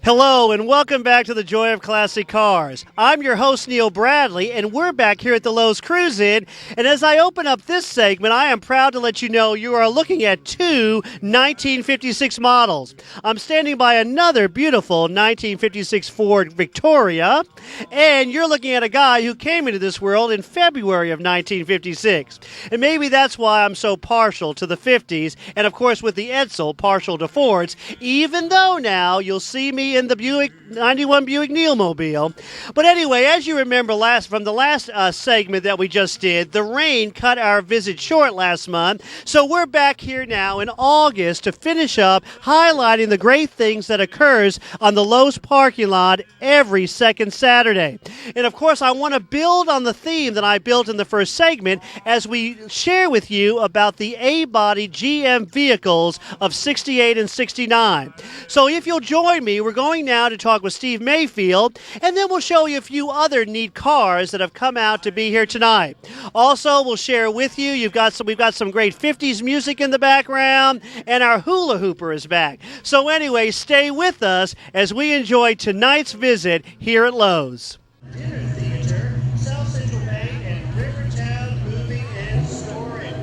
Hello and welcome back to the Joy of Classic Cars. I'm your host Neil Bradley and we're back here at the Lowe's Cruise-In, and as I open up this segment I am proud to let you know you are looking at two 1956 models. I'm standing by another beautiful 1956 Ford Victoria, and you're looking at a guy who came into this world in February of 1956. And maybe that's why I'm so partial to the 50s, and of course with the Edsel partial to Fords, even though now you'll see me in the Buick 91 Buick Neilmobile. But anyway, as you remember from the last segment that we just did, the rain cut our visit short last month. So we're back here now in August to finish up highlighting the great things that occurs on the Lowe's parking lot every second Saturday. And of course, I want to build on the theme that I built in the first segment as we share with you about the A-body GM vehicles of 68 and 69. So if you'll join me, we're going now to talk with Steve Mayfield, and then we'll show you a few other neat cars that have come out to be here tonight. Also, we'll share with you, we've got some great 50s music in the background, and our hula hooper is back. So anyway, stay with us as we enjoy tonight's visit here at Lowe's. Dinner Theater, South Central Bank, and Rivertown Moving and Storage.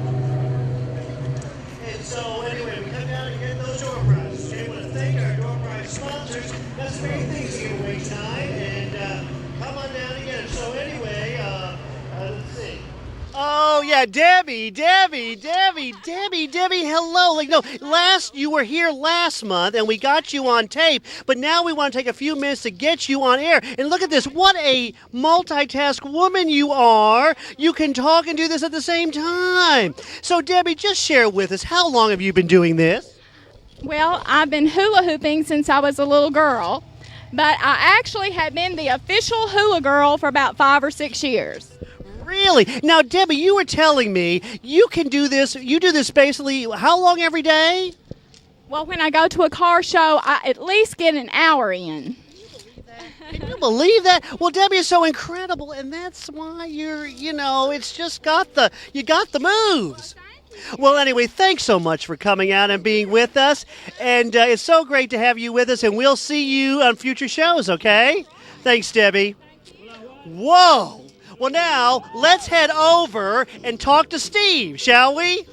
And so anyway, we come down and get those door prizes. Okay, I want to thank our door prize sponsors. Got some great things to give away tonight, and come on down and get them. So anyway, let's see. Oh yeah, Debbie, hello. You were here last month and we got you on tape, but now we want to take a few minutes to get you on air. And look at this, what a multitask woman you are. You can talk and do this at the same time. So Debbie, just share with us, how long have you been doing this? Well, I've been hula hooping since I was a little girl, but I actually have been the official hula girl for about 5 or 6 years. Really? Now, Debbie, you were telling me you can do this. You do this basically how long every day? Well, when I go to a car show, I at least get an hour in. Can you believe that? Well, Debbie is so incredible, and that's why it's just you got the moves. Well, anyway, thanks so much for coming out and being with us, and it's so great to have you with us, and we'll see you on future shows, okay? Thanks, Debbie. Whoa! Well, now, let's head over and talk to Steve, shall we?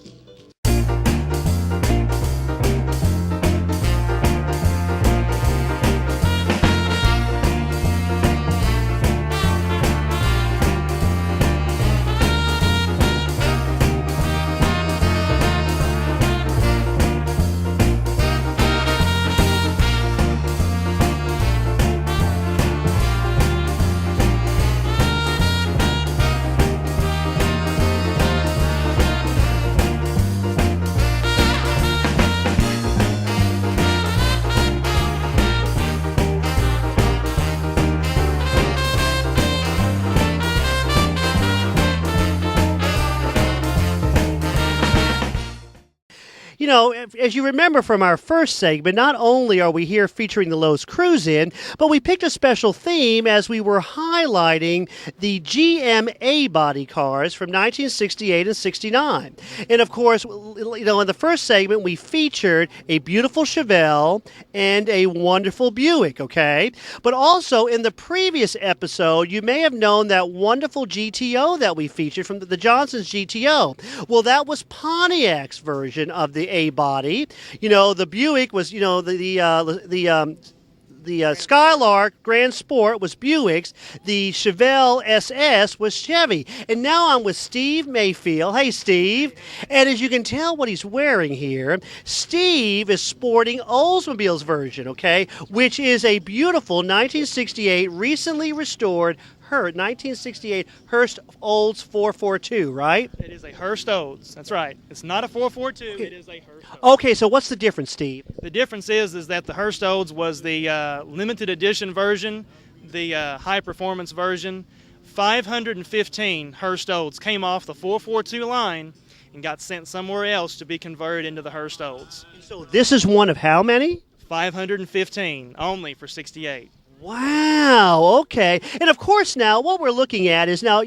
You know, as you remember from our first segment, not only are we here featuring the Lowe's Cruise-In, but we picked a special theme as we were highlighting the GM A-body cars from 1968 and 69. And of course, in the first segment, we featured a beautiful Chevelle and a wonderful Buick, okay? But also in the previous episode, you may have known that wonderful GTO that we featured from the Johnson's GTO. Well, that was Pontiac's version of the A-body. The Buick was, the Skylark Grand Sport was Buick's. The Chevelle SS was Chevy. And now I'm with Steve Mayfield. Hey, Steve. And as you can tell what he's wearing here, Steve is sporting Oldsmobile's version, okay, which is a beautiful 1968 recently restored 1968 Hurst Olds 442, right? It is a Hurst Olds. That's right. It's not a 442. It is a Hurst Olds. Okay, so what's the difference, Steve? The difference is that the Hurst Olds was the limited edition version, the high performance version. 515 Hurst Olds came off the 442 line and got sent somewhere else to be converted into the Hurst Olds. So this is one of how many? 515 only for 68. Wow, okay. And of course now, what we're looking at is now,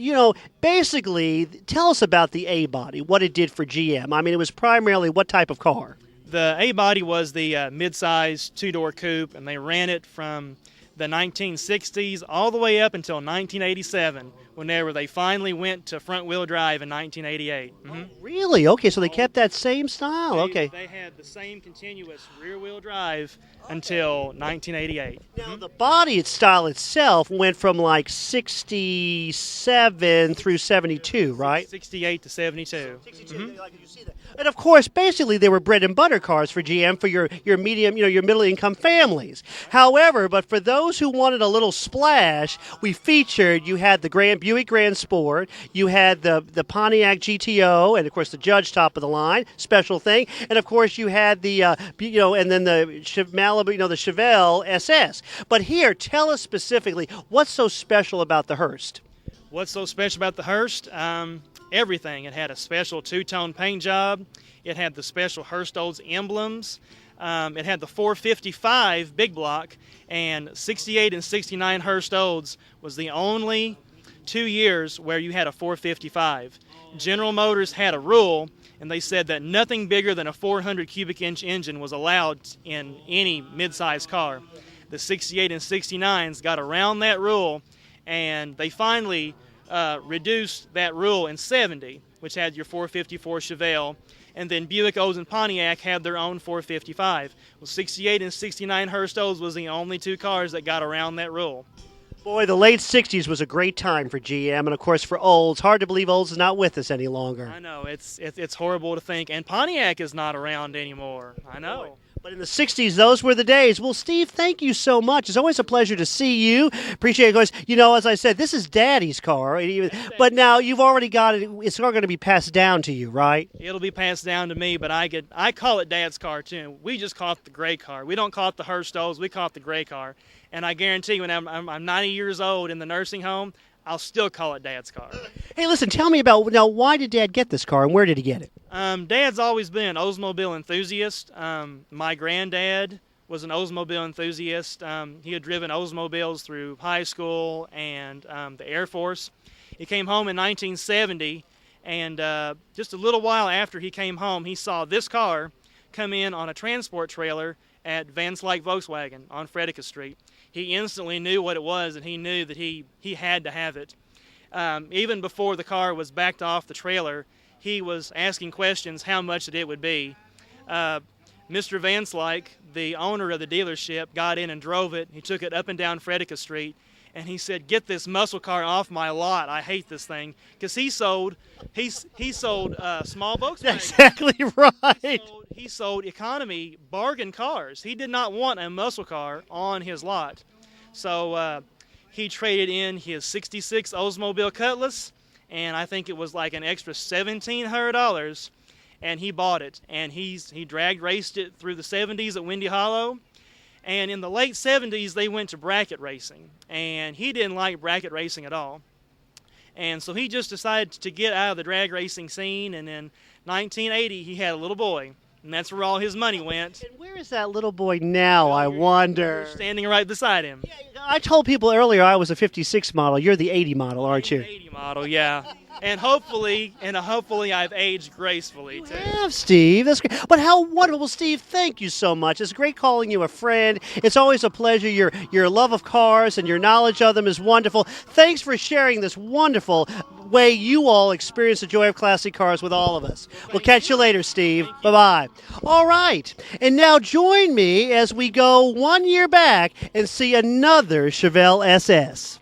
basically, tell us about the A-body, what it did for GM. I mean, it was primarily what type of car? The A-body was the mid-size two-door coupe, and they ran it from the 1960s all the way up until 1987, whenever they finally went to front-wheel drive in 1988. Oh, really? Okay, so they kept that same style. Okay. They had the same continuous rear-wheel drive until 1988. Now, the body style itself went from like 67 through 72, right? 68 to 72. 62. Like, you see that. And of course, basically, they were bread and butter cars for GM for your medium, your middle income families. However, but for those who wanted a little splash, we featured, you had the Buick Grand Sport, you had the Pontiac GTO, and of course the Judge top of the line, special thing, and of course you had the and then the Malibu, the Chevelle SS. But here, tell us specifically what's so special about the Hearst. What's so special about the Hearst? Everything. It had a special two-tone paint job. It had the special Hearst Olds emblems. It had the 455 big block, and 68 and 69 Hearst Olds was the only 2 years where you had a 455. General Motors had a rule, and they said that nothing bigger than a 400 cubic inch engine was allowed in any mid-size car. The 68 and 69s got around that rule, and they finally reduced that rule in 70, which had your 454 Chevelle, and then Buick, Olds, and Pontiac had their own 455. Well, 68 and 69 Hearst Olds was the only two cars that got around that rule. Boy, the late 60s was a great time for GM, and of course for Olds. Hard to believe Olds is not with us any longer. I know, it's horrible to think, and Pontiac is not around anymore. I know. Boy. But in the 60s, those were the days. Well, Steve, thank you so much. It's always a pleasure to see you. Appreciate it. Of course, as I said, this is Daddy's car. But now you've already got it. It's not going to be passed down to you, right? It'll be passed down to me, but I call it Dad's car, too. We just call it the gray car. We don't call it the Hearst Olds. We call it the gray car. And I guarantee you, when I'm 90 years old in the nursing home, I'll still call it Dad's car. Hey, listen, tell me about, now, why did Dad get this car, and where did he get it? Dad's always been an Oldsmobile enthusiast. My granddad was an Oldsmobile enthusiast. He had driven Oldsmobiles through high school and the Air Force. He came home in 1970, and just a little while after he came home, he saw this car come in on a transport trailer at Van Slyke Volkswagen on Frederica Street. He instantly knew what it was, and he knew that he had to have it. Even before the car was backed off the trailer, he was asking questions how much it would be. Mr. Van Slyke, the owner of the dealership, got in and drove it. He took it up and down Frederica Street, and he said, "Get this muscle car off my lot. I hate this thing." Because he sold small Volkswagen. Exactly right. He sold economy bargain cars. He did not want a muscle car on his lot. So he traded in his 66 Oldsmobile Cutlass, and I think it was like an extra $1,700, and he bought it. And he drag raced it through the 70s at Windy Hollow. And in the late 70s, they went to bracket racing, and he didn't like bracket racing at all. And so he just decided to get out of the drag racing scene, and in 1980, he had a little boy, and that's where all his money went. And where is that little boy now, I wonder? You're standing right beside him. Yeah, I told people earlier I was a 56 model. You're the 80 model, aren't you? 80 model, yeah. And hopefully I've aged gracefully, too. You have, Steve. That's great. But how wonderful, Steve. Thank you so much. It's great calling you a friend. It's always a pleasure. Your love of cars and your knowledge of them is wonderful. Thanks for sharing this wonderful way you all experience the joy of classic cars with all of us. We'll catch you later, Steve. Bye-bye. All right. And now join me as we go 1 year back and see another Chevelle SS.